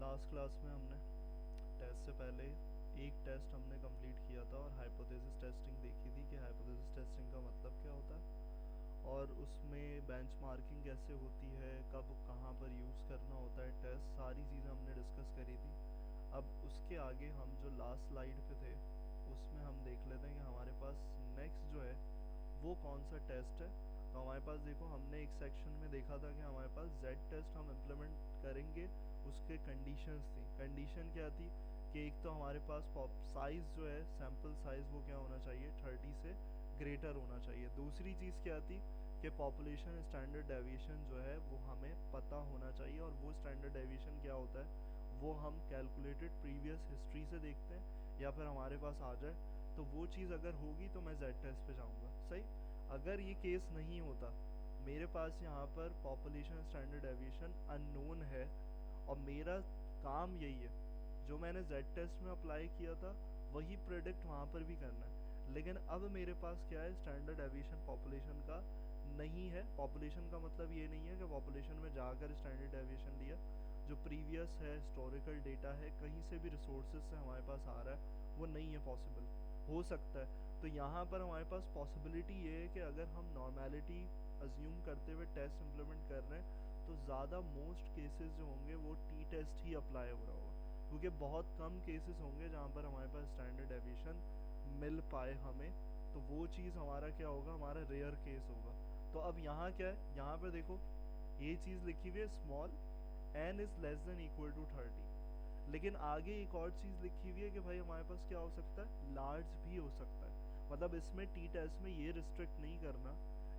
Last class में हमने test से पहले एक टेस्ट हमने कंप्लीट किया था और हाइपोथेसिस टेस्टिंग देखी थी कि हाइपोथेसिस टेस्टिंग का मतलब क्या होता है और उसमें बेंचमार्किंग कैसे होती है, कब कहाँ पर यूज़ करना होता है टेस्ट, सारी चीज़ें हमने डिस्कस करी थी। अब उसके आगे हम जो लास्ट स्लाइड पे थे उसमें हम देख लेते हैं कि हमारे पास नेक्स्ट जो है वो कौन सा टेस्ट है। तो हमारे पास देखो, हमने एक सेक्शन में देखा था कि हमारे पास जेड टेस्ट हम इम्प्लीमेंट करेंगे, उसके कंडीशंस थी। कंडीशन क्या थी कि एक तो हमारे पास पॉप साइज़ जो है, सैम्पल साइज़ वो क्या होना चाहिए, 30 से ग्रेटर होना चाहिए। दूसरी चीज़ क्या थी कि पॉपुलेशन स्टैंडर्ड डेविएशन जो है वो हमें पता होना चाहिए, और वो स्टैंडर्ड डेविएशन क्या होता है वो हम कैलकुलेटेड प्रीवियस हिस्ट्री से देखते हैं या फिर हमारे पास आ जाए। तो वो चीज़ अगर होगी तो मैं जेड टेस्ट पे जाऊँगा। सही। अगर ये केस नहीं होता, मेरे पास यहाँ पर पॉपुलेशन स्टैंडर्ड डेविएशन अननोन है और मेरा काम यही है, जो मैंने जेड टेस्ट में अप्लाई किया था वही प्रेडिक्ट वहाँ पर भी करना है। लेकिन अब मेरे पास क्या है, स्टैंडर्ड डेविएशन पॉपुलेशन का नहीं है। पॉपुलेशन का मतलब ये नहीं है कि पॉपुलेशन में जाकर स्टैंडर्ड डेविएशन लिया, जो प्रीवियस है, हिस्टोरिकल डेटा है, कहीं से भी रिसोर्सेज से हमारे पास आ रहा है, वो नहीं है पॉसिबल। हो सकता है। तो यहाँ पर हमारे पास पॉसिबिलिटी ये है कि अगर हम नॉर्मेलिटी अज्यूम करते हुए टेस्ट इम्प्लीमेंट कर रहे हैं तो ज़्यादा मोस्ट केसेस जो होंगे वो टी टेस्ट ही अप्लाई हो रहा होगा, क्योंकि बहुत कम केसेस होंगे जहाँ पर हमारे पास स्टैंडर्ड डेविएशन मिल पाए हमें। तो वो चीज़ हमारा क्या होगा, हमारा रेयर केस होगा। तो अब यहाँ क्या है, यहाँ पर देखो ये चीज़ लिखी हुई है, small n is less than equal to 30। लेकिन आगे एक और चीज़ लिखी हुई है कि भाई हमारे पास क्या हो सकता है, लार्ज भी हो सकता है। मतलब इसमें टी टेस्ट में ये रिस्ट्रिक्ट नहीं करना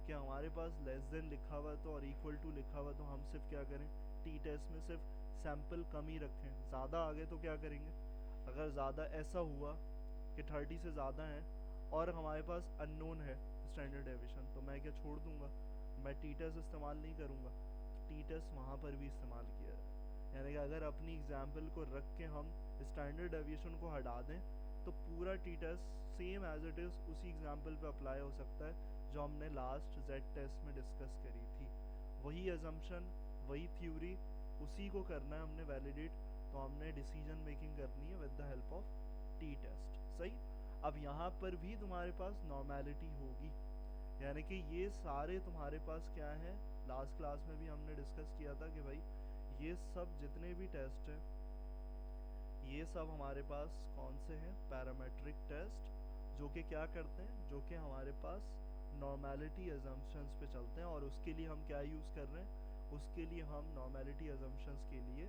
कि हमारे पास लेस देन लिखा हुआ तो और इक्वल टू लिखा हुआ तो हम सिर्फ क्या करें, टी टेस्ट में सिर्फ सैंपल कम ही रखें। ज़्यादा आ गए तो क्या करेंगे, अगर ज़्यादा ऐसा हुआ कि 30 से ज़्यादा है और हमारे पास अननोन है स्टैंडर्ड डेविएशन, तो मैं क्या छोड़ दूंगा, मैं टी टेस्ट इस्तेमाल नहीं करूँगा। टी टेस्ट वहाँ पर भी इस्तेमाल किया है। यानी कि अगर अपनी एग्जाम्पल को रख के हम स्टैंडर्ड डेविएशन को हटा दें तो पूरा T test same as it is उसी एग्जाम्पल पे अप्लाई हो सकता है जो हमने लास्ट जेड टेस्ट में डिस्कस करी थी। वही एजम्पशन, वही थ्योरी, उसी को करना है हमने वैलिडेट। तो हमने डिसीजन मेकिंग करनी है with the help of T test. सही। अब यहाँ पर भी तुम्हारे पास नॉर्मेलिटी होगी, यानी कि ये सारे तुम्हारे पास क्या है, लास्ट क्लास में भी हमने डिस्कस किया था कि भाई ये सब जितने भी टेस्ट हैं ये सब हमारे पास कौन से हैं, पैरामेट्रिक टेस्ट, जो कि क्या करते हैं, जो कि हमारे पास नॉर्मेलिटी अजम्पशंस पे चलते हैं। और उसके लिए हम क्या यूज़ कर रहे हैं, उसके लिए हम नॉर्मेलिटी अजम्पशंस के लिए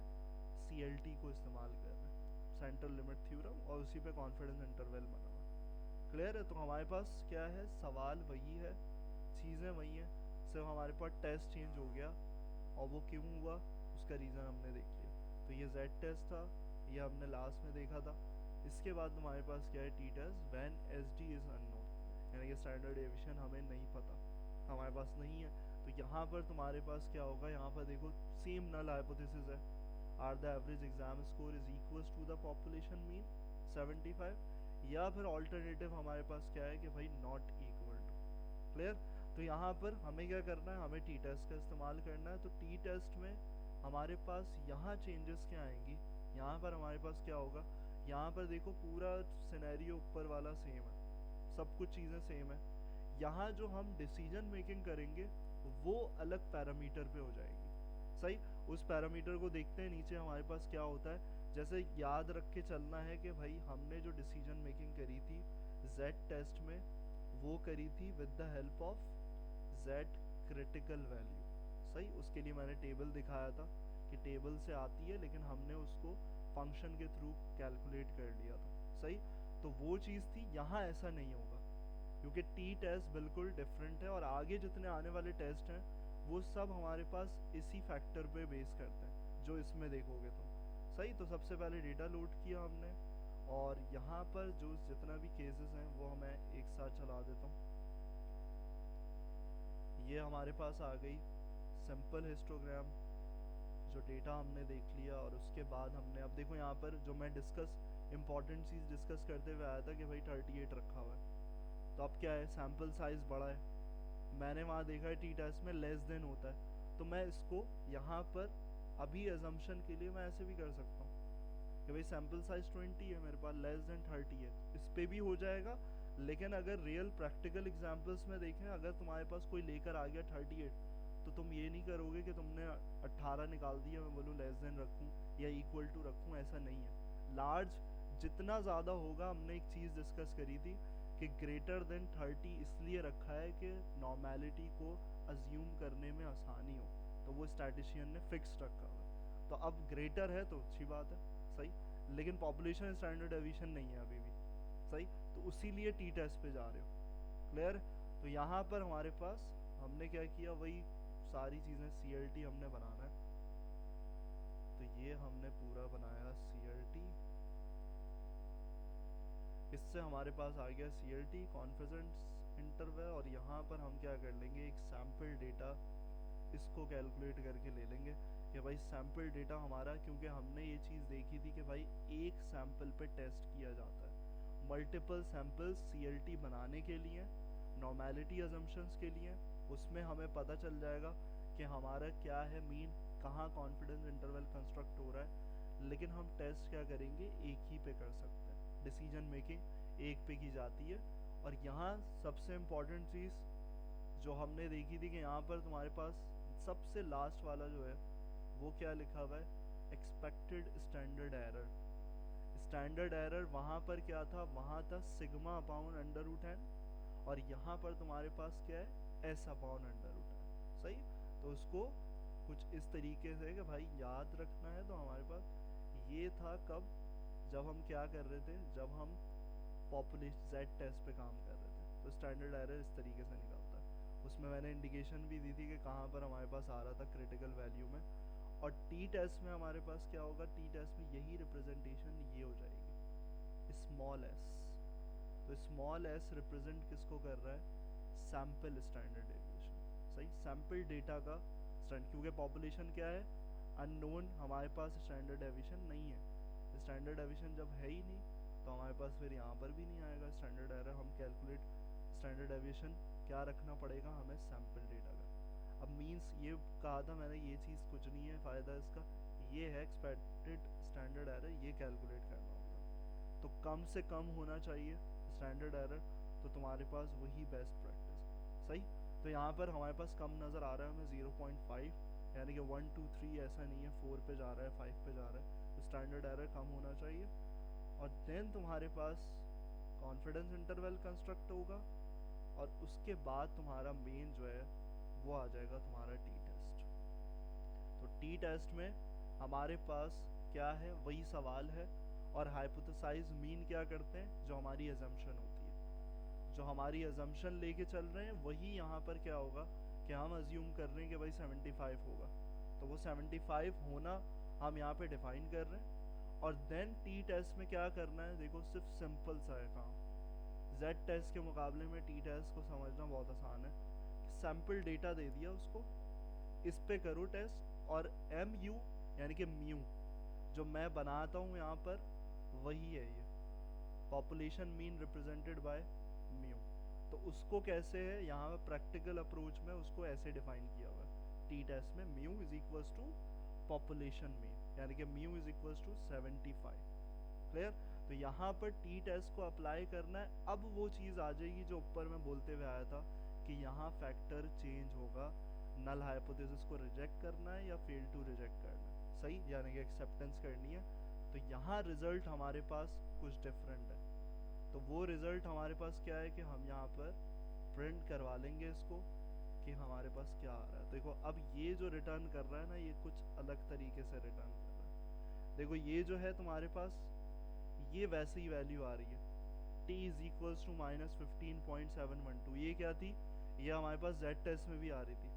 CLT को इस्तेमाल कर रहे हैं, सेंट्रल लिमिट थ्योरम, और उसी पे कॉन्फिडेंस इंटरवल बना हुआ। क्लियर है। तो हमारे पास क्या है, सवाल वही है, चीज़ें वही हैं, सिर्फ हमारे पास टेस्ट चेंज हो गया। और वो क्यों हुआ उसका रीज़न हमने देख लिया। तो ये जेड टेस्ट था, ये हमने लास्ट में देखा था। इसके बाद हमारे पास क्या है, T test when SD is unknown, यानी कि स्टैंडर्ड डेविएशन हमें नहीं पता, हमारे पास नहीं है। तो यहाँ पर तुम्हारे पास क्या होगा, यहाँ पर देखो सेम नल हाइपोथेसिस है, are the average exam score is equal to the population mean 75, या फिर ऑल्टरनेटिव हमारे पास क्या है कि भाई नॉट इक्वल टू। क्लियर। तो यहाँ पर हमें क्या करना है, हमें टी टेस्ट का इस्तेमाल करना है। तो टी टेस्ट में हमारे पास यहाँ चेंजेस क्या आएंगी, यहाँ पर हमारे पास क्या होगा, यहाँ पर देखो पूरा सिनेरियो ऊपर वाला सेम है, सब कुछ चीज़ें सेम है। यहाँ जो हम डिसीजन मेकिंग करेंगे वो अलग पैरामीटर पे हो जाएगी। सही। उस पैरामीटर को देखते हैं नीचे हमारे पास क्या होता है। जैसे याद रख के चलना है कि भाई हमने जो डिसीजन मेकिंग करी थी जेड टेस्ट में वो करी थी with the help of Z critical value. सही। उसके लिए मैंने टेबल दिखाया था कि टेबल से आती है, लेकिन हमने उसको फंक्शन के थ्रू कैलकुलेट कर लिया था। सही। तो वो चीज़ थी, यहाँ ऐसा नहीं होगा क्योंकि टी टेस्ट बिल्कुल डिफरेंट है, और आगे जितने आने वाले टेस्ट हैं वो सब हमारे पास इसी फैक्टर पे बेस करते हैं जो इसमें देखोगे तुम। सही। तो सबसे पहले डेटा लोड किया हमने, और यहाँ पर जो जितना भी केसेस हैं वो मैं एक साथ चला देता हूँ। ये हमारे पास आ गई सिंपल हिस्टोग्राम, जो डेटा हमने देख लिया। और उसके बाद हमने, अब देखो यहाँ पर जो मैं इम्पॉर्टेंट चीज़ डिस्कस करते हुए आया था कि भाई 38 रखा हुआ है। तो अब क्या है, सैम्पल साइज़ बड़ा है, मैंने वहाँ देखा है टी टेस्ट में लेस देन होता है, तो मैं इसको यहाँ पर अभी एजम्पशन के लिए मैं ऐसे भी कर सकता हूँ कि भाई सैम्पल साइज 20 है मेरे पास, लेस देन 30 है, इस पे भी हो जाएगा। लेकिन अगर रियल प्रैक्टिकल एग्जांपल्स में देखें, अगर तुम्हारे पास कोई लेकर आ गया 38, तो तुम ये नहीं करोगे कि तुमने 18 निकाल दिया, मैं बोलूँ लेस देन रखूँ या इक्वल टू रखूँ, ऐसा नहीं है। लार्ज जितना ज़्यादा होगा, हमने एक चीज़ डिस्कस करी थी कि ग्रेटर देन 30 इसलिए रखा है कि नॉर्मेलिटी को अज्यूम करने में आसानी हो, तो वो स्टैटिशियन ने फिक्स रखा हुआ है। तो अब ग्रेटर है तो अच्छी बात है, सही, लेकिन पॉपुलेशन स्टैंडर्ड डेविएशन नहीं है अभी भी, सही, तो उसीलिए टी टेस्ट पे जा रहे हो। क्लियर? तो यहाँ पर हमारे पास हमने क्या किया, वही सारी चीज़ें CLT हमने बनाना है। तो ये हमने पूरा बनाया CLT, इससे हमारे पास आ गया CLT कॉन्फिडेंस इंटरवल, और यहाँ पर हम क्या कर लेंगे, एक सैम्पल डेटा इसको कैलकुलेट करके ले लेंगे कि भाई सैम्पल डेटा हमारा, क्योंकि हमने ये चीज़ देखी थी कि भाई एक सैम्पल पे टेस्ट किया जाता है, मल्टीपल सैम्पल्स CLT बनाने के लिए, नॉर्मेलिटी अजम्पशंस के लिए, उसमें हमें पता चल जाएगा कि हमारा क्या है मीन, कहाँ कॉन्फिडेंस इंटरवल कंस्ट्रक्ट हो रहा है। लेकिन हम टेस्ट क्या करेंगे, एक ही पे कर सकते हैं, डिसीजन मेकिंग एक पे की जाती है। और यहाँ सबसे इम्पॉर्टेंट चीज़ जो हमने देखी थी कि यहाँ पर तुम्हारे पास सबसे लास्ट वाला जो है वो क्या लिखा हुआ है, expected standard error. Standard error वहाँ पर क्या था, वहाँ था sigma upon under root N, और यहाँ पर तुम्हारे पास क्या है, S upon under root N, सही। तो उसको कुछ इस तरीके से कि भाई याद रखना है। तो हमारे पास ये था कब, जब हम क्या कर रहे थे, जब हम पॉपुलेशन जेड टेस्ट पे काम कर रहे थे, तो स्टैंडर्ड एरर इस तरीके से निकलता है। उसमें मैंने इंडिकेशन भी दी थी कि कहाँ पर हमारे पास आ रहा था क्रिटिकल वैल्यू में। और टी टेस्ट में हमारे पास क्या होगा, टी टेस्ट में यही रिप्रेजेंटेशन ये हो जाएगी, स्मॉल एस। तो स्मॉल एस रिप्रेजेंट किसको कर रहा है, सैम्पल स्टैंडर्ड डेविएशन, सही, सैम्पल डेटा का स्टैंड, क्योंकि पॉपुलेशन क्या है, अननोन, हमारे पास स्टैंडर्ड डेविएशन नहीं है। स्टैंडर्ड डेविएशन जब है ही नहीं, तो हमारे पास फिर यहाँ पर भी नहीं आएगा स्टैंडर्ड एरर। हम कैलकुलेट स्टैंडर्ड डेविएशन क्या रखना पड़ेगा हमें, सैम्पल डेटा का। अब मींस ये कहा था मैंने, ये चीज़ कुछ नहीं है, फ़ायदा इसका ये है, एक्सपेक्टेड स्टैंडर्ड एरर ये कैलकुलेट करना होगा, तो कम से कम होना चाहिए स्टैंडर्ड एरर, तो तुम्हारे पास वही बेस्ट प्रैक्टिस, सही। तो यहाँ पर हमारे पास कम नज़र आ रहा है हमें 0.5, यानी कि 1 2 3 ऐसा नहीं है, 4 पे जा रहा है, 5 पे जा रहा है, तो स्टैंडर्ड एरर कम होना चाहिए। और देन तुम्हारे पास कॉन्फिडेंस इंटरवल कंस्ट्रक्ट होगा, और उसके बाद तुम्हारा मेन जो है वो आ जाएगा तुम्हारा टी टेस्ट। तो टी टेस्ट में हमारे पास क्या है, वही सवाल है, और हाइपोथेसाइज मीन क्या करते हैं, जो हमारी अजम्पशन होती है, जो हमारी अजम्पशन लेके चल रहे हैं, वही यहाँ पर क्या होगा कि हम अज्यूम कर रहे हैं कि भाई 75 होगा, तो वो 75 होना हम यहाँ पे डिफाइन कर रहे हैं। और देन टी टेस्ट में क्या करना है, देखो सिर्फ सिंपल सा है काम, जेड टेस्ट के मुकाबले में टी टेस्ट को समझना बहुत आसान है। सैम्पल डेटा दे दिया उसको, इस पे करो टेस्ट, और एम यू यानी कि म्यू जो मैं बनाता हूँ यहाँ पर, वही है ये population mean represented by mu. तो उसको कैसे है, यहाँ पर प्रैक्टिकल अप्रोच में उसको ऐसे डिफाइन किया हुआ है टी टेस्ट में, mu is equals to population mean, यानी कि mu is equals to 75। Clear? तो यहाँ पर टी टेस्ट को अप्लाई करना है। अब वो चीज़ आ जाएगी जो ऊपर मैं बोलते हुए आया था कि यहाँ फैक्टर चेंज होगा, नल हाइपोथेसिस को रिजेक्ट करना है या फेल टू रिजेक्ट करना है, सही, यानी कि एक्सेप्टेंस करनी है। तो यहाँ रिजल्ट हमारे पास कुछ डिफरेंट है, तो वो रिजल्ट हमारे पास क्या है कि हम यहाँ पर प्रिंट करवा लेंगे इसको कि हमारे पास क्या आ रहा है। देखो अब ये जो रिटर्न कर रहा है ना, ये कुछ अलग तरीके से रिटर्न कर रहा है। देखो ये जो है तुम्हारे पास, ये वैसे ही वैल्यू आ रही है, t इज इक्वल्स टू -15.712। ये क्या थी, ये हमारे पास जेड टेस्ट में भी आ रही थी,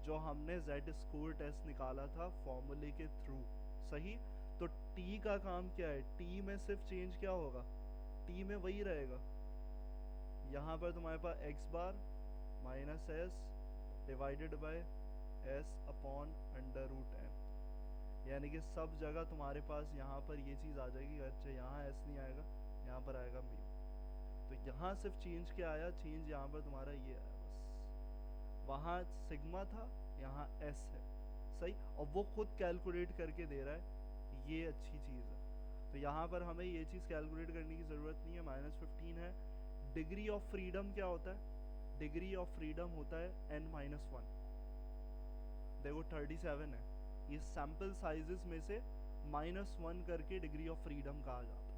जो हमने जेड स्कोर टेस्ट निकाला था फॉर्मूले के थ्रू, सही। तो t का काम क्या है, t में सिर्फ चेंज क्या होगा, t में वही रहेगा, यहाँ पर तुम्हारे पास x bar minus S divided by S upon under root N, यानी कि सब जगह तुम्हारे पास यहाँ पर ये चीज़ आ जाएगी। अच्छा यहाँ एस नहीं आएगा, यहाँ पर आएगा म्यू। तो यहाँ सिर्फ चेंज क्या आया, चेंज यहाँ पर तुम्हारा ये आया बस, वहाँ सिग्मा था, यहाँ एस है, सही, और वो खुद कैलकुलेट करके दे रहा है, ये अच्छी चीज़ है। तो यहाँ पर हमें ये चीज़ कैलकुलेट करने की ज़रूरत नहीं है। -15 है। डिग्री ऑफ फ्रीडम क्या होता है? डिग्री ऑफ फ्रीडम होता है n-1। देखो 37 है, ये सैम्पल साइजेस में से -1 करके डिग्री ऑफ फ्रीडम कहा जाता है।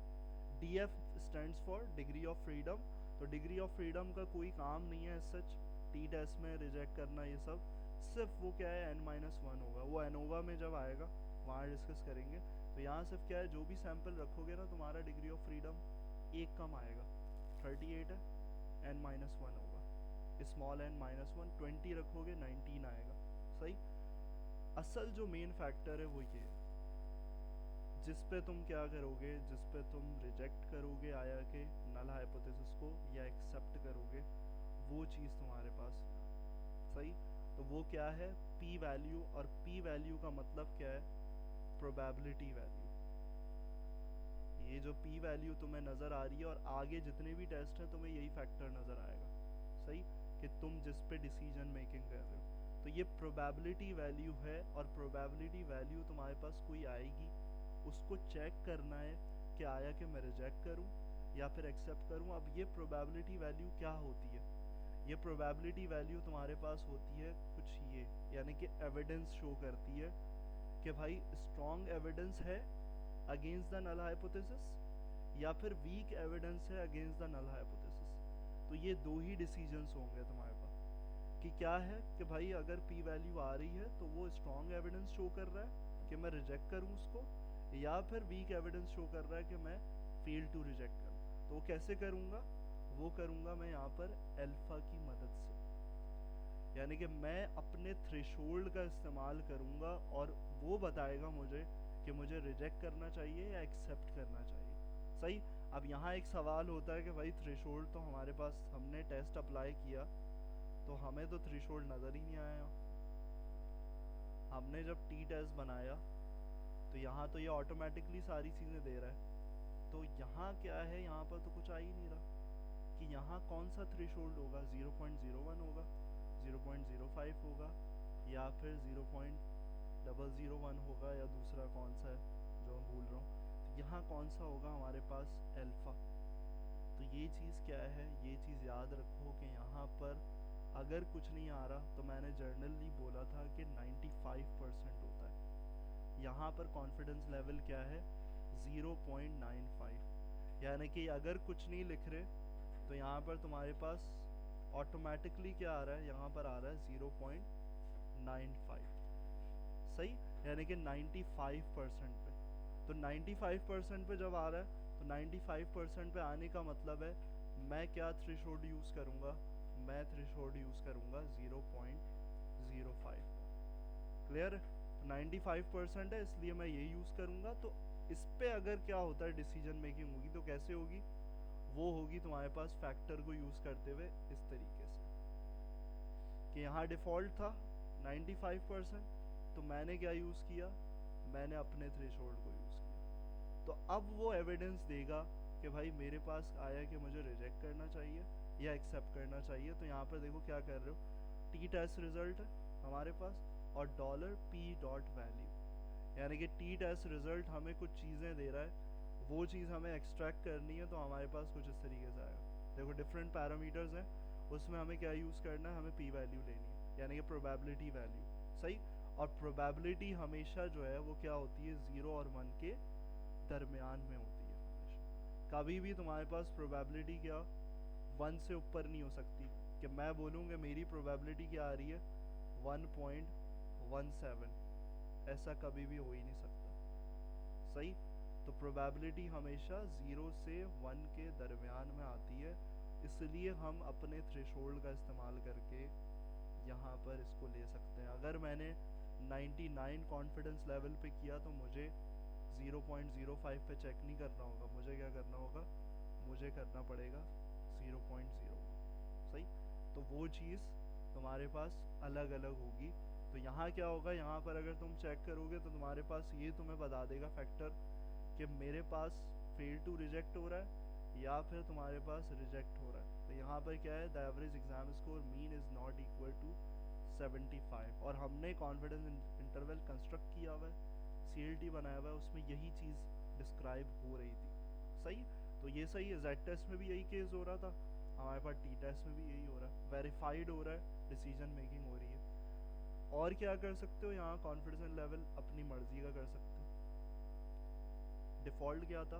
DF stands for degree of freedom. तो डिग्री ऑफ फ्रीडम का कोई काम नहीं है सच टी टेस्ट में रिजेक्ट करना, ये सब सिर्फ वो क्या है n-1 होगा। वो एनोवा में जब आएगा वहाँ डिस्कस करेंगे। तो यहाँ सिर्फ क्या है, जो भी सैंपल रखोगे ना तुम्हारा डिग्री ऑफ फ्रीडम एक कम आएगा। 38 है, n-1 होगा, स्मॉल n-1। 20 रखोगे 19 आएगा। सही। असल जो मेन फैक्टर है वो ये है, जिस पे तुम क्या करोगे, जिस पे तुम रिजेक्ट करोगे आया के नल हाइपोथेसिस को या एक्सेप्ट करोगे, वो चीज़ तुम्हारे पास। सही। तो वो क्या है, पी वैल्यू। और पी वैल्यू का मतलब क्या है, प्रोबेबिलिटी वैल्यू। ये जो पी वैल्यू तुम्हें नज़र आ रही है और आगे जितने भी टेस्ट हैं तुम्हें यही फैक्टर नज़र आएगा। सही, कि तुम जिस पे डिसीजन मेकिंग कर रहे हो, तो ये प्रोबेबिलिटी वैल्यू है। और प्रोबेबिलिटी वैल्यू तुम्हारे पास कोई आएगी, उसको चेक करना है कि आया कि मैं रिजेक्ट करूं या फिर एक्सेप्ट करूं। अब ये प्रोबेबिलिटी वैल्यू क्या होती है, ये प्रोबेबिलिटी वैल्यू तुम्हारे पास होती है कुछ ये, यानी कि एविडेंस शो करती है कि भाई स्ट्रॉन्ग एविडेंस है अगेंस्ट द नल हाइपोथेसिस या फिर वीक एविडेंस है अगेंस्ट द नल हाइपोथेसिस। तो ये दो ही डिसीजंस होंगे तुम्हारे पास कि क्या है, कि भाई अगर पी वैल्यू आ रही है तो वो स्ट्रॉन्ग एविडेंस शो कर रहा है कि मैं रिजेक्ट करूं उसको, या फिर वीक एविडेंस शो कर रहा है कि मैं फेल टू रिजेक्ट करूं। तो वो कैसे करूंगा, वो करूंगा मैं यहाँ पर अल्फा की मदद से, यानी कि मैं अपने थ्रेशोल्ड का इस्तेमाल करूंगा और वो बताएगा मुझे कि मुझे रिजेक्ट करना चाहिए या एक्सेप्ट करना चाहिए। सही। अब यहाँ एक सवाल होता है कि भाई थ्रेशोल्ड तो हमारे पास, हमने टेस्ट अप्लाई किया तो हमें तो थ्रेशोल्ड नज़र ही नहीं आया। हमने जब टी टेस्ट बनाया तो यहाँ तो ये ऑटोमेटिकली सारी चीज़ें दे रहा है, तो यहाँ क्या है, यहाँ पर तो कुछ आ ही नहीं रहा कि यहाँ कौन सा थ्रेशोल्ड होगा। 0.01 होगा, 0.05 होगा, या फिर 0.001 होगा, या दूसरा कौन सा है जो मैं भूल रहा हूँ। तो यहाँ कौन सा होगा हमारे पास, अल्फ़ा। तो ये चीज़ क्या है, ये चीज़ याद रखो कि यहाँ पर अगर कुछ नहीं आ रहा तो मैंने जर्नली बोला था कि 95% होता है। यहाँ पर कॉन्फिडेंस लेवल क्या है, 0.95, यानी कि अगर कुछ नहीं लिख रहे तो यहाँ पर तुम्हारे पास ऑटोमेटिकली क्या आ रहा है, यहाँ पर आ रहा है 0.95। सही, यानी कि 95% पे। तो 95% पे जब आ रहा है तो 95% पे आने का मतलब है मैं क्या थ्रेशोल्ड यूज़ करूँगा, मैं थ्रेशोल्ड यूज़ करूँगा 0.05। क्लियर है। 95% है इसलिए मैं ये यूज़ करूँगा। तो इस पे अगर क्या होता है डिसीजन मेकिंग होगी तो कैसे होगी, वो होगी तुम्हारे पास फैक्टर को यूज़ करते हुए इस तरीके से कि यहाँ डिफ़ॉल्ट था 95%, तो मैंने क्या यूज़ किया, मैंने अपने थ्रेशोल्ड को यूज़ किया। तो अब वो एविडेंस देगा कि भाई मेरे पास आया कि मुझे रिजेक्ट करना चाहिए या एक्सेप्ट करना चाहिए। तो यहाँ पर देखो क्या कर रहे हो, टी टेस्ट रिजल्ट है हमारे पास और $p.value, यानी कि टी टेस्ट रिजल्ट हमें कुछ चीज़ें दे रहा है, वो चीज़ हमें एक्सट्रैक्ट करनी है। तो हमारे पास कुछ इस तरीके से आएगा। देखो डिफरेंट पैरामीटर्स हैं, उसमें हमें क्या यूज़ करना है, हमें पी वैल्यू लेनी है, यानी कि प्रोबेबिलिटी वैल्यू। सही। और प्रोबेबिलिटी हमेशा जो है वो क्या होती है, 0 और 1 के दरमियान में होती है हमेशा। कभी भी तुम्हारे पास प्रोबेबिलिटी क्या 1 से ऊपर नहीं हो सकती कि मैं बोलूँगा मेरी प्रोबेबिलिटी क्या आ रही है 1.17, ऐसा कभी भी हो ही नहीं सकता। सही। तो प्रोबेबिलिटी हमेशा 0 से 1 के दरमियान में आती है, इसलिए हम अपने थ्रेशोल्ड का इस्तेमाल करके यहाँ पर इसको ले सकते हैं। अगर मैंने 99 कॉन्फिडेंस लेवल पे किया तो मुझे 0.05 पे चेक नहीं करना होगा, मुझे क्या करना होगा, मुझे करना पड़ेगा 0.0। सही। तो वो चीज़ तुम्हारे पास अलग अलग होगी। तो यहाँ क्या होगा, यहाँ पर अगर तुम चेक करोगे तो तुम्हारे पास ये तुम्हें बता देगा फैक्टर कि मेरे पास फेल टू रिजेक्ट हो रहा है या फिर तुम्हारे पास रिजेक्ट हो रहा है। तो यहाँ पर क्या है, the average exam score mean is not equal to 75 और हमने कॉन्फिडेंस इंटरवल कंस्ट्रक्ट किया हुआ है, CLT बनाया हुआ है, उसमें यही चीज़ डिस्क्राइब हो रही थी। सही, तो ये सही है। जेड टेस्ट में भी यही केस हो रहा था, हमारे पास टी टेस्ट में भी यही हो रहा है, वेरीफाइड हो रहा है, डिसीजन मेकिंग हो रही है। और क्या कर सकते हो यहाँ, कॉन्फिडेंस लेवल अपनी मर्जी का कर सकते हो। डिफ़ॉल्ट क्या था,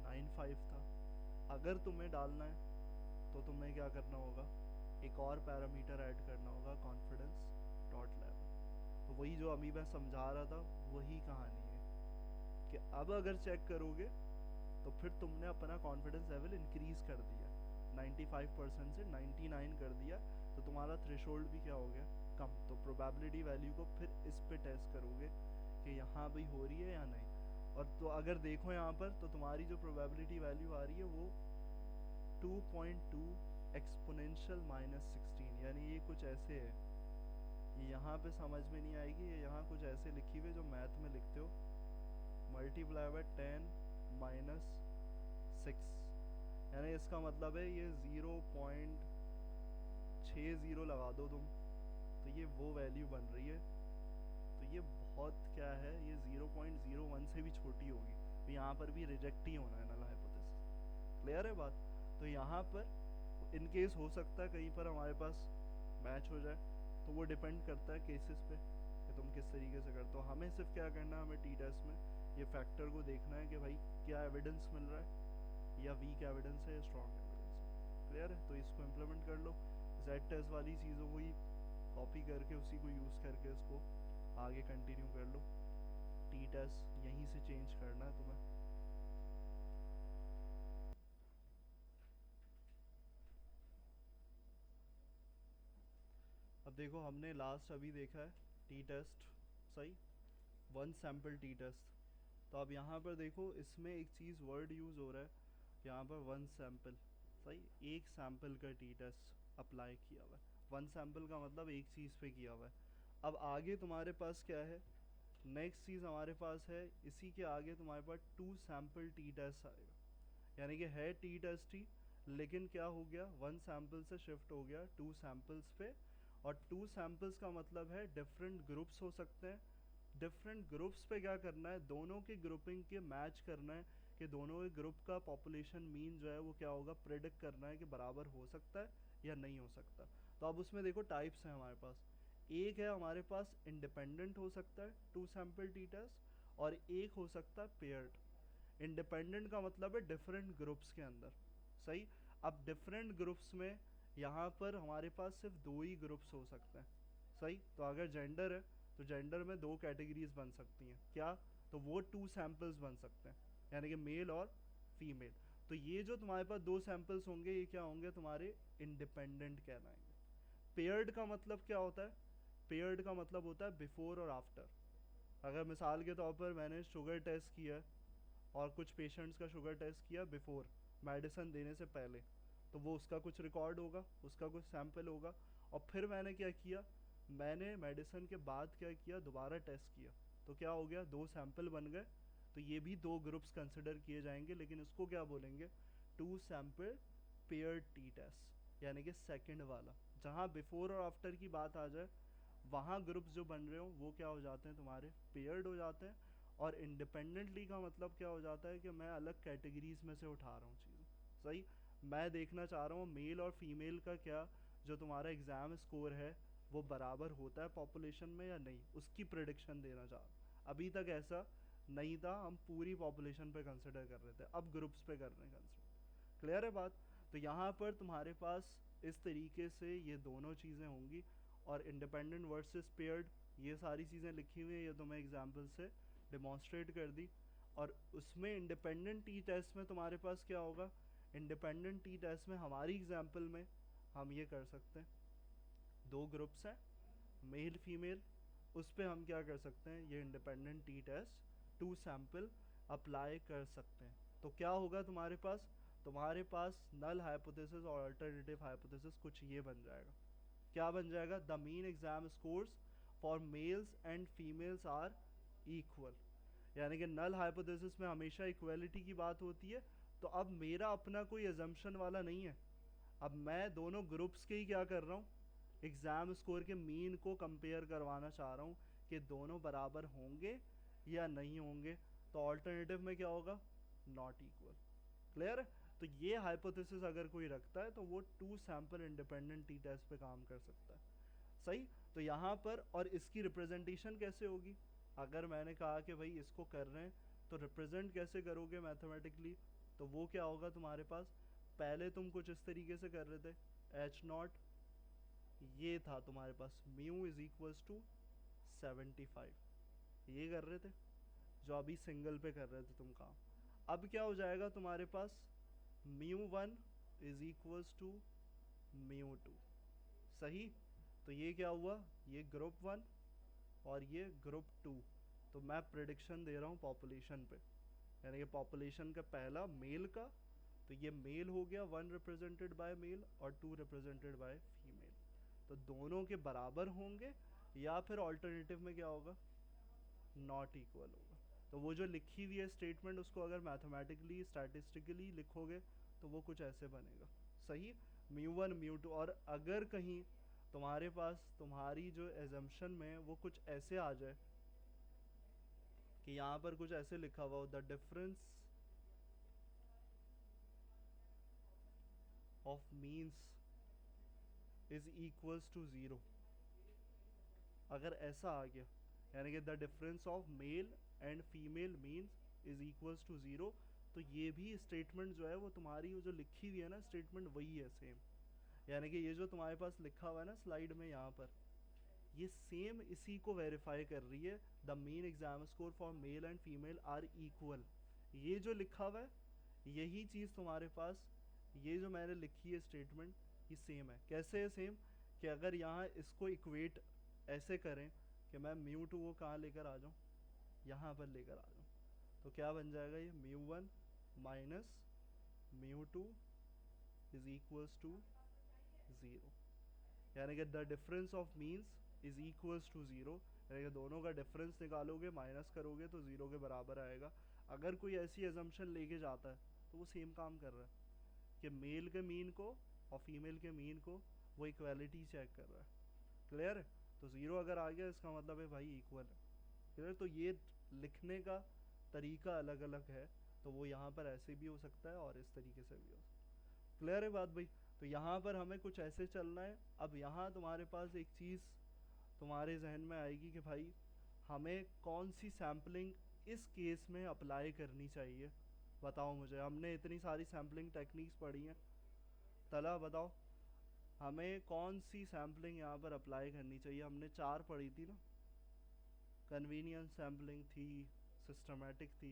95 था। अगर तुम्हें डालना है तो तुम्हें क्या करना होगा, एक और पैरामीटर ऐड करना होगा, कॉन्फिडेंस डॉट लेवल। तो वही जो अभी मैं समझा रहा था वही कहानी है कि अब अगर चेक करोगे तो फिर तुमने अपना कॉन्फिडेंस लेवल इंक्रीज कर दिया, 95% से 99 कर दिया, तो तुम्हारा थ्रेशोल्ड भी क्या हो गया, कम। तो प्रोबेबिलिटी वैल्यू को फिर इस पे टेस्ट करोगे कि यहाँ भी हो रही है या नहीं। और तो अगर देखो यहाँ पर तो तुम्हारी जो प्रोबेबिलिटी वैल्यू आ रही है वो 2.2 एक्सपोनेंशियल -16, यानी ये कुछ ऐसे है, ये यहाँ पे समझ में नहीं आएगी, ये यहाँ कुछ ऐसे लिखी हुई जो मैथ में लिखते हो, मल्टीप्लाई बाय 10 -6, यानी इसका मतलब है ये 0.60 लगा दो तुम, तो ये वो वैल्यू बन रही है। तो ये बहुत क्या है, ये 0.01 से भी छोटी होगी, तो यहाँ पर भी रिजेक्ट ही होना है नल हाइपोथेसिस। क्लियर है बात। तो यहाँ पर इन केस हो सकता है कहीं पर हमारे पास मैच हो जाए, तो वो डिपेंड करता है केसेस पे कि तुम किस तरीके से करते हो। हमें सिर्फ क्या करना है, हमें टी टेस्ट में ये फैक्टर को देखना है कि भाई क्या एविडेंस मिल रहा है, या वीक एविडेंस है या स्ट्रॉन्ग एविडेंस है। क्लियर है, तो इसको इम्प्लीमेंट कर लो। जेड टेस्ट वाली चीज़ों को ही कॉपी करके उसी को यूज़ करके इसको आगे कंटिन्यू कर लो। टी टेस्ट यहीं से चेंज करना है तुम्हें। अब देखो हमने लास्ट अभी देखा है टी टेस्ट, सही, वन सैम्पल टी टेस्ट। तो अब यहाँ पर देखो इसमें एक चीज़ वर्ड यूज़ हो रहा है यहाँ पर, वन सैम्पल, सही, एक सैम्पल का टी टेस्ट अप्लाई किया हुआ है। वन सैम्पल का मतलब एक चीज़ पे किया हुआ है। अब आगे तुम्हारे पास क्या है, नेक्स्ट चीज़ हमारे पास है, इसी के आगे तुम्हारे पास टू सैम्पल टी टेस्ट आएगा, यानी कि है टी टेस्ट ही, लेकिन क्या हो गया, वन सैम्पल से शिफ्ट हो गया टू सैम्पल्स पे। और टू सैम्पल्स का मतलब है डिफरेंट ग्रुप्स हो सकते हैं। डिफरेंट ग्रुप्स पे क्या करना है, दोनों की ग्रुपिंग के मैच करना है कि दोनों के ग्रुप का पॉपुलेशन मीन जो है वो क्या होगा, प्रेडिक्ट करना है कि बराबर हो सकता है या नहीं हो सकता। तो अब उसमें देखो टाइप्स हैं हमारे पास, एक है हमारे पास इंडिपेंडेंट हो सकता है टू सैम्पल टी टेस्ट, और एक हो सकता है पेयर्ड। इंडिपेंडेंट का मतलब है डिफरेंट ग्रुप्स के अंदर, सही। अब डिफरेंट ग्रुप्स में यहाँ पर हमारे पास सिर्फ दो ही ग्रुप्स हो सकते हैं, सही। तो अगर जेंडर है तो जेंडर में दो कैटेगरीज बन सकती हैं, क्या, तो वो टू सैम्पल्स बन सकते हैं, यानी कि मेल और फीमेल। तो ये जो तुम्हारे पास दो सैम्पल्स होंगे ये क्या होंगे, तुम्हारे इंडिपेंडेंट कहलाएंगे। पेयर्ड का मतलब क्या होता है, पेयर्ड का मतलब होता है बिफोर और आफ्टर। अगर मिसाल के तौर पर मैंने शुगर टेस्ट किया और कुछ पेशेंट्स का शुगर टेस्ट किया बिफोर, मेडिसिन देने से पहले, तो वो उसका कुछ रिकॉर्ड होगा, उसका कुछ सैंपल होगा। और फिर मैंने क्या किया, मैंने मेडिसिन के बाद क्या किया, दोबारा टेस्ट किया, तो क्या हो गया, दो सैंपल बन गए। तो ये भी दो ग्रुप्स कंसिडर किए जाएंगे, लेकिन इसको क्या बोलेंगे, two sample pair T test, यानी कि सेकंड वाला। जहाँ बिफोर और आफ्टर की बात आ जाए वहाँ ग्रुप्स जो बन रहे हो वो क्या हो जाते हैं, तुम्हारे पेयर्ड हो जाते हैं। और इंडिपेंडेंटली का मतलब क्या हो जाता है कि मैं अलग कैटेगरीज में से उठा रहा हूँ चीज़ें, सही। मैं देखना चाह रहा हूँ मेल और फीमेल का क्या, जो तुम्हारा एग्ज़ाम स्कोर है वो बराबर होता है पॉपुलेशन में या नहीं, उसकी प्रिडिक्शन देना चाह रहा हूँ। अभी तक ऐसा नहीं था, हम पूरी पॉपुलेशन पे कंसिडर कर रहे थे, अब ग्रुप्स पे कर रहे हैं कंसिडर। क्लियर है बात। तो यहाँ पर तुम्हारे पास इस तरीके से ये दोनों चीज़ें होंगी। और इंडिपेंडेंट वर्सेस पेयर्ड, ये सारी चीज़ें लिखी हुई हैं, ये तुम्हें एग्जाम्पल से डिमॉन्स्ट्रेट कर दी। और उसमें इंडिपेंडेंट टी टेस्ट में तुम्हारे पास क्या होगा, इंडिपेंडेंट टी टेस्ट में हमारी एग्जाम्पल में हम ये कर सकते हैं, दो ग्रुप्स हैं मेल फीमेल, उस पर हम क्या कर सकते हैं, ये independent T test two sample apply कर सकते हैं। तो क्या होगा तुम्हारे पास नल हाइपोथेसिस और अल्टरनेटिव हाइपोथेसिस कुछ ये बन जाएगा, क्या बन जाएगा, the mean exam scores for males and females are equal. यानी कि नल हाइपोथेसिस में हमेशा इक्वलिटी की बात होती है। तो अब मेरा अपना कोई एजम्पशन वाला नहीं है, अब मैं दोनों ग्रुप्स के ही क्या कर रहा हूँ, एग्ज़ाम स्कोर के मीन को कंपेयर करवाना चाह रहा हूँ कि दोनों बराबर होंगे या नहीं होंगे, तो ऑल्टरनेटिव में क्या होगा, नॉट इक्वल। क्लियर है? तो ये हाइपोथेसिस अगर कोई रखता है तो वो two sample independent T test पे काम कर सकता है। सही। तो यहाँ पर और इसकी रिप्रेजेंटेशन कैसे होगी, अगर मैंने कहा कि भाई इसको कर रहे हैं तो रिप्रेजेंट कैसे करोगे मैथमेटिकली, तो वो क्या होगा तुम्हारे पास, पहले तुम कुछ इस तरीके से कर रहे थे, एच नॉट ये था तुम्हारे पास म्यू इज इक्वल्स टू 75, ये कर रहे थे जो अभी सिंगल पे कर रहे थे तुम काम। अब क्या हो जाएगा तुम्हारे पास, mu one is equals to mu two. सही। तो ये क्या हुआ, ये ग्रुप वन और ये ग्रुप टू। तो मैं प्रिडिक्शन दे रहा हूँ पॉपुलेशन पे, यानी कि पॉपुलेशन का पहला मेल का, तो ये मेल हो गया वन रिप्रेजेंटेड बाय मेल और टू रिप्रेजेंटेड बाय फीमेल। तो दोनों के बराबर होंगे या फिर ऑल्टरनेटिव में क्या होगा, नॉट इक्वल होगा। तो वो जो लिखी हुई है स्टेटमेंट उसको अगर मैथमेटिकली स्टैटिस्टिकली लिखोगे तो वो कुछ ऐसे बनेगा। सही। म्यू वन म्यू टू, और अगर कहीं तुम्हारे पास तुम्हारी जो एजम्पशन में वो कुछ ऐसे आ जाए कि यहाँ पर कुछ ऐसे लिखा हुआ हो, the difference of means is equals to zero, अगर ऐसा आ गया यानी कि the difference of male and female means is equals to zero, तो ये भी स्टेटमेंट जो है वो तुम्हारी वो जो लिखी हुई है ना स्टेटमेंट वही है सेम। यानी कि ये जो तुम्हारे पास लिखा हुआ है ना स्लाइड में यहाँ पर, ये सेम इसी को वेरीफाई कर रही है, the mean exam score for male and female are equal. ये जो लिखा हुआ है यही चीज़ तुम्हारे पास, ये जो मैंने लिखी है स्टेटमेंट ये सेम है। कैसे है सेम, कि अगर यहाँ इसको इक्वेट ऐसे करें कि मैं म्यू टू को कहाँ लेकर आ जाऊँ, यहाँ पर लेकर आ जाऊँ, तो क्या बन जाएगा, ये mu one minus mu two is equals to zero. यानी कि the difference of means is equals to zero, यानी कि दोनों का डिफरेंस निकालोगे माइनस करोगे तो ज़ीरो के बराबर आएगा। अगर कोई ऐसी एजम्पशन लेके जाता है तो वो सेम काम कर रहा है कि मेल के मीन को और फीमेल के मीन को वो इक्वालिटी चेक कर रहा है। क्लियर है? तो ज़ीरो अगर आ गया इसका मतलब है भाई इक्वल है। क्लियर? तो ये लिखने का तरीका अलग अलग है, तो वो यहाँ पर ऐसे भी हो सकता है और इस तरीके से भी हो सकता है। क्लियर है बात भाई? तो यहाँ पर हमें कुछ ऐसे चलना है। अब यहाँ तुम्हारे पास एक चीज़ तुम्हारे जहन में आएगी कि भाई हमें कौन सी सैम्पलिंग इस केस में अप्लाई करनी चाहिए, बताओ मुझे। हमने इतनी सारी सैम्पलिंग टेक्निक्स पढ़ी हैं, तला बताओ हमें कौन सी सैम्पलिंग यहाँ पर अप्लाई करनी चाहिए। हमने चार पढ़ी थी ना, कन्वीनियंस सैम्पलिंग थी, सिस्टमेटिक थी,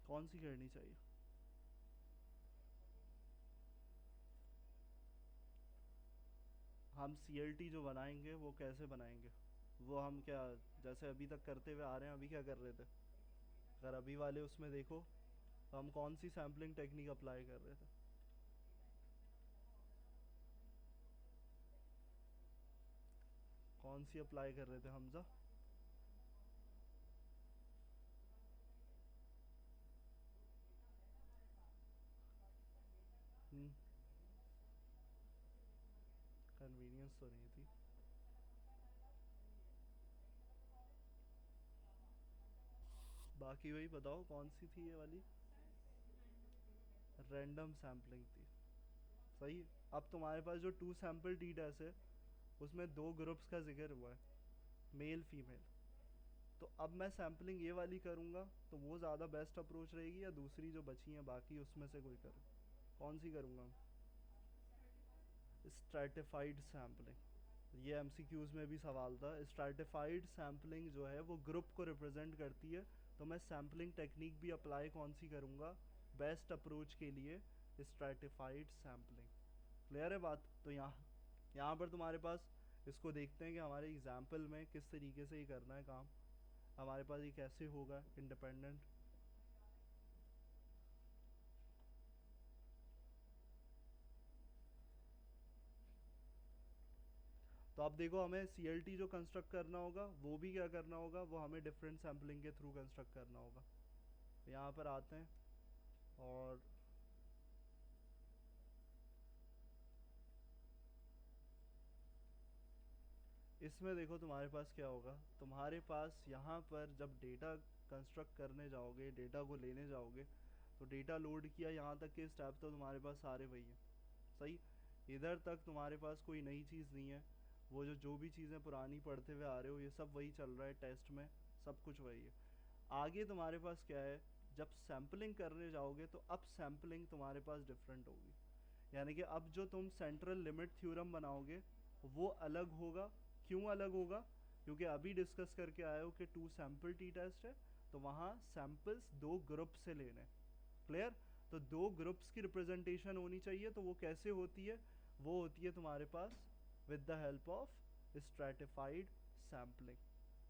कौन सी करनी चाहिए? हम सीएलटी जो बनाएंगे वो कैसे बनाएंगे, वो हम क्या जैसे अभी तक करते हुए आ रहे हैं, अभी क्या कर रहे थे, अगर अभी वाले उसमें देखो तो हम कौन सी सैम्पलिंग टेक्निक अप्लाई कर रहे थे? कौन सी अप्लाई कर रहे थे हमजा? कन्वीनियंस तो नहीं थी। बाकी वही बताओ कौन सी थी ये वाली? रैंडम सैम्पलिंग थी। सही। अब तुम्हारे पास जो टू सैम्पल टी टेस्ट है उसमें दो ग्रुप्स का जिक्र हुआ है, मेल फीमेल। तो अब मैं सैम्पलिंग ये वाली करूँगा तो वो ज़्यादा बेस्ट अप्रोच रहेगी, या दूसरी जो बची हैं बाकी उसमें से कोई करूँ, कौन सी करूँगा? स्ट्रैटिफाइड सैम्पलिंग, ये एमसीक्यूज़ में भी सवाल था। स्ट्रैटिफाइड सैम्पलिंग जो है वो ग्रुप को रिप्रेजेंट करती है, तो मैं सैम्पलिंग टेक्निक भी अप्लाई कौन सी करूँगा बेस्ट अप्रोच के लिए? Stratified sampling. क्लियर है बात? तो यहाँ पर तुम्हारे पास इसको देखते हैं कि हमारे एग्जाम्पल में किस तरीके से ये करना है काम, हमारे पास ये कैसे होगा इंडिपेंडेंट। तो अब देखो हमें सीएलटी जो कंस्ट्रक्ट करना होगा वो भी क्या करना होगा, वो हमें डिफरेंट सैम्पलिंग के थ्रू कंस्ट्रक्ट करना होगा। तो यहाँ पर आते हैं और इसमें देखो तुम्हारे पास क्या होगा, तुम्हारे पास यहाँ पर जब डेटा कंस्ट्रक्ट करने जाओगे, डेटा को लेने जाओगे, तो डेटा लोड किया यहाँ तक के स्टेप तो तुम्हारे पास सारे वही हैं, सही। इधर तक तुम्हारे पास कोई नई चीज़ नहीं है, वो जो भी चीज़ें पुरानी पढ़ते हुए आ रहे हो ये सब वही चल रहा है टेस्ट में, सब कुछ वही है। आगे तुम्हारे पास क्या है, जब सैम्पलिंग करने जाओगे तो अब सैम्पलिंग तुम्हारे पास डिफरेंट होगी, यानी कि अब जो तुम सेंट्रल लिमिट थ्योरम बनाओगे वो अलग होगा। क्यों अलग होगा? क्योंकि अभी डिस्कस करके आए हो कि टू सैम्पल टी टेस्ट है, तो वहाँ सैम्पल्स दो ग्रुप से लेने, क्लियर। तो दो ग्रुप्स की रिप्रेजेंटेशन होनी चाहिए, तो वो कैसे होती है? वो होती है तुम्हारे पास with the help of stratified sampling,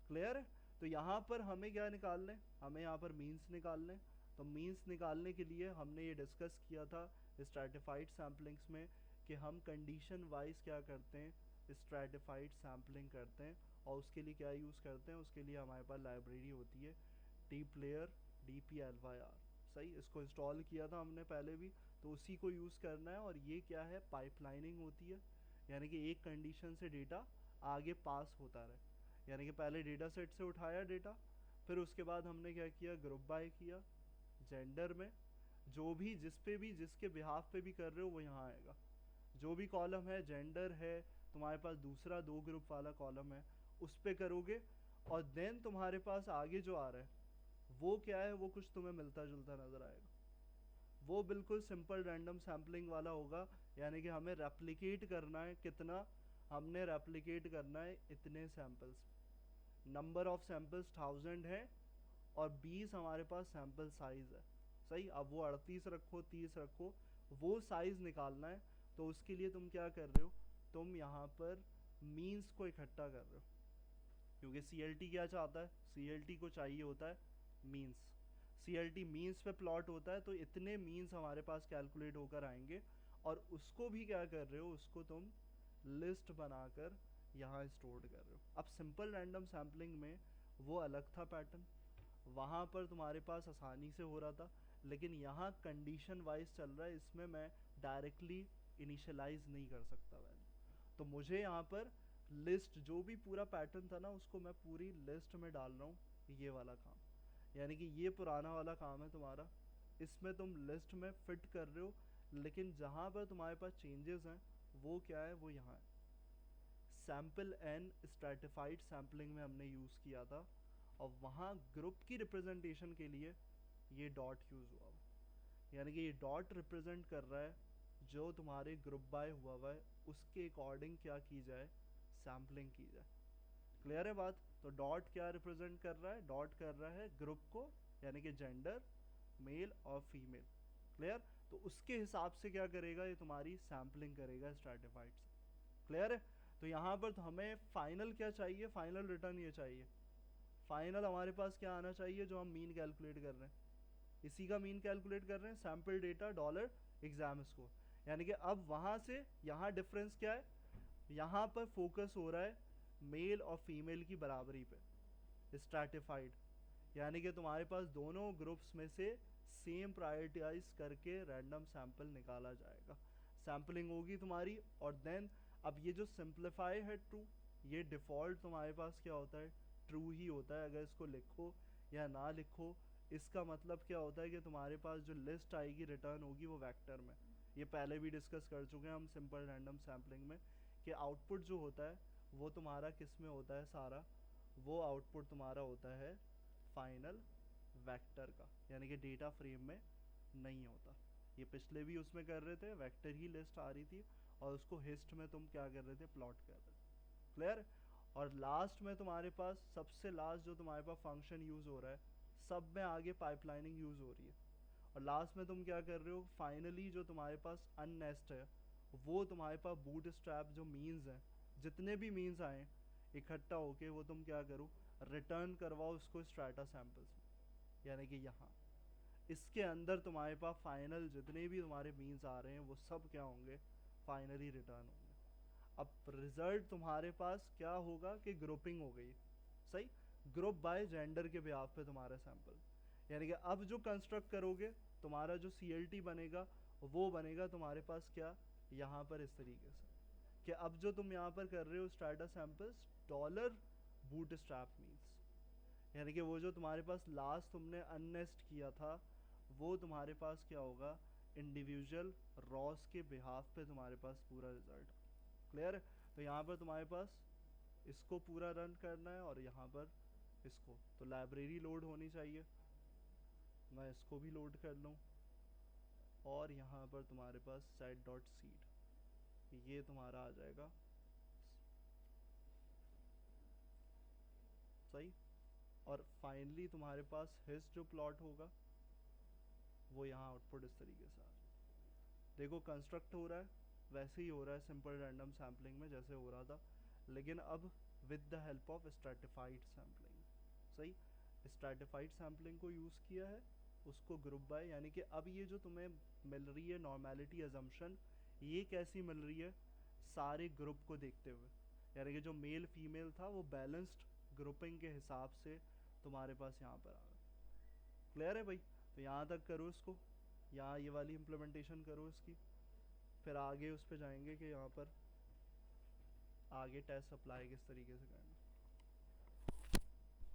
clear है। तो यहाँ पर हमें क्या निकालने, हमें यहाँ पर मीन्स निकालने। तो मीन्स निकालने के लिए हमने ये डिस्कस किया था स्ट्रैटिफाइड सैम्पलिंग्स में कि हम कंडीशन वाइज क्या करते हैं, स्ट्रैटिफाइड सैम्पलिंग करते हैं। और उसके लिए क्या यूज़ करते हैं, उसके लिए हमारे पास लाइब्रेरी होती है टी प्लेयर DPLYR, सही। इसको इंस्टॉल किया था हमने पहले भी, तो उसी को यूज़ करना है। और ये क्या है, पाइपलाइनिंग होती है, यानी कि एक कंडीशन से डेटा आगे पास होता रहे। यानी कि पहले डेटा सेट से उठाया डेटा, फिर उसके बाद हमने क्या किया, ग्रुप बाय किया जेंडर में, जो भी जिस पे भी जिसके बिहाफ पे भी कर रहे हो वो यहाँ आएगा। जो भी कॉलम है जेंडर है, तुम्हारे पास दूसरा दो ग्रुप वाला कॉलम है उस पे करोगे। और देन तुम्हारे पास आगे जो आ रहा है वो क्या है, वो कुछ तुम्हें मिलता जुलता नजर आएगा। वो बिल्कुल सिंपल रैंडम सैम्पलिंग वाला होगा, यानी कि हमें रेप्लिकेट करना है कितना, हमने रेप्लिकेट करना है इतने सैंपल्स। नंबर ऑफ सैंपल्स 1000 है और 20 हमारे पास सैंपल साइज है, सही। अब वो 38 रखो 30 रखो, वो साइज निकालना है। तो उसके लिए तुम क्या कर रहे हो, तुम यहाँ पर मीन्स को इकट्ठा कर रहे हो, क्योंकि CLT क्या चाहता है, CLT को चाहिए होता है मीन्स। CLT मीन्स पे प्लॉट होता है, तो इतने मीन्स हमारे पास कैलकुलेट होकर आएंगे। और उसको भी क्या कर रहे हो, उसको तुम लिस्ट बनाकर यहाँ स्टोर कर रहे हो। अब सिंपल रैंडम सैम्पलिंग में वो अलग था पैटर्न, वहाँ पर तुम्हारे पास आसानी से हो रहा था। लेकिन यहाँ कंडीशन वाइज चल रहा है, इसमें मैं डायरेक्टली इनिशियलाइज नहीं कर सकता वैल्यू। तो मुझे यहाँ पर लिस्ट, जो भी पूरा पैटर्न था ना उसको मैं पूरी लिस्ट में डाल रहा हूँ, ये वाला काम। यानी कि ये पुराना वाला काम है तुम्हारा, इसमें तुम लिस्ट में फिट कर रहे हो। लेकिन जहाँ पर तुम्हारे पास चेंजेस हैं वो क्या है, वो यहाँ है। सैम्पल एन स्ट्रैटिफाइड सैम्पलिंग में हमने यूज़ किया था, और वहाँ ग्रुप की रिप्रेजेंटेशन के लिए ये डॉट यूज़ हुआ हुआ, यानी कि ये डॉट रिप्रेजेंट कर रहा है जो तुम्हारे ग्रुप बाय हुआ है उसके अकॉर्डिंग क्या की जाए, सैम्पलिंग की जाए। क्लियर है बात? तो डॉट क्या रिप्रेजेंट कर रहा है, डॉट कर रहा है ग्रुप को, यानी कि जेंडर मेल और फीमेल, क्लियर। तो उसके हिसाब से क्या करेगा, ये तुम्हारी सैम्पलिंग करेगा स्ट्रैटिफाइड से, क्लियर है। तो यहाँ पर तो हमें फाइनल क्या चाहिए, फाइनल रिटर्न ये चाहिए। फाइनल हमारे पास क्या आना चाहिए, जो हम मीन कैलकुलेट कर रहे हैं इसी का मीन कैलकुलेट कर रहे हैं, sample data dollar exam score. यानी कि अब वहाँ से यहाँ डिफरेंस क्या है, यहाँ पर फोकस हो रहा है मेल और फीमेल की बराबरी पे, स्ट्रैटिफाइड। यानी कि तुम्हारे पास दोनों ग्रुप्स में से सेम प्रायोरिटाइज करके रैंडम सैंपल निकाला जाएगा, सैम्पलिंग होगी तुम्हारी। और देन अब ये जो सिंप्लीफाई है ट्रू, ये डिफ़ॉल्ट तुम्हारे पास क्या होता है, ट्रू ही होता है। अगर इसको लिखो या ना लिखो, इसका मतलब क्या होता है कि तुम्हारे पास जो लिस्ट आएगी रिटर्न होगी वो वेक्टर में। ये पहले भी डिस्कस कर चुके हैं हम सिंपल रैंडम सैम्पलिंग में, कि आउटपुट जो होता है वो तुम्हारा किस में होता है सारा, वो आउटपुट तुम्हारा होता है फाइनल वेक्टर का, यानी कि डेटा फ्रेम में नहीं होता। ये पिछले भी उसमें कर रहे थे, वेक्टर ही लिस्ट आ रही थी और उसको हिस्ट में तुम क्या कर रहे थे, प्लॉट कर रहे थे, क्लियर। और लास्ट में तुम्हारे पास सबसे लास्ट जो तुम्हारे पास फंक्शन यूज़ हो रहा है, सब में आगे पाइपलाइनिंग यूज़ हो रही है। और लास्ट में तुम क्या कर रहे हो, फाइनली जो तुम्हारे पास अननेस्ट है वो तुम्हारे पास बूट स्ट्रैप जो मीन्स हैं, जितने भी मीन्स आए इकट्ठा होके वो तुम क्या करो, रिटर्न करवाओ उसको स्ट्रैटा सैंपल्स में, यानी कि यहाँ इसके अंदर तुम्हारे पास फाइनल जितने भी तुम्हारे मीन्स आ रहे हैं वो सब क्या होंगे, फाइनली रिटर्न होंगे। अब रिजल्ट तुम्हारे पास क्या होगा कि ग्रुपिंग हो गई, सही। ग्रुप बाय जेंडर के बिहाफ पे तुम्हारा सैंपल, यानी कि अब जो कंस्ट्रक्ट करोगे तुम्हारा जो CLT बनेगा वो बनेगा तुम्हारे पास क्या, यहाँ पर इस तरीके से कि अब जो तुम यहाँ पर कर रहे हो starter samples dollar bootstrap means, यानी कि वो जो तुम्हारे पास लास्ट तुमने अननेस्ट किया था वो तुम्हारे पास क्या होगा, इंडिविजुअल रॉस के बिहाफ पे तुम्हारे पास पूरा रिजल्ट। क्लियर है? तो यहाँ पर तुम्हारे पास इसको पूरा रन करना है और यहाँ पर इसको, तो लाइब्रेरी लोड होनी चाहिए, मैं इसको भी लोड कर लूँ और यहाँ पर तुम्हारे पास सेट डॉट सीड, ये तुम्हारा आ जाएगा सही। और फाइनली तुम्हारे पास हिस जो प्लॉट होगा वो यहाँ आउटपुट इस तरीके से आ जाएगा। देखो कंस्ट्रक्ट हो रहा है वैसे ही हो रहा है सिंपल रैंडम सैम्पलिंग में जैसे हो रहा था, लेकिन अब with the help of stratified sampling. सही, स्ट्रैटिफाइड सैम्पलिंग को यूज़ किया है, उसको ग्रुप बाय, यानी कि अब ये जो तुम्हें मिल रही है नॉर्मेलिटी अजम्पशन, ये कैसी मिल रही है, सारे ग्रुप को देखते हुए, यानी कि जो मेल फीमेल था वो बैलेंस्ड ग्रुपिंग के हिसाब से तुम्हारे पास यहाँ पर आ रहा। क्लियर है भाई? तो यहाँ तक करो इसको, यहाँ ये वाली इम्प्लीमेंटेशन करो इसकी, फिर आगे उस पर जाएंगे कि यहाँ पर आगे टेस्ट अप्लाई किस तरीके से करना।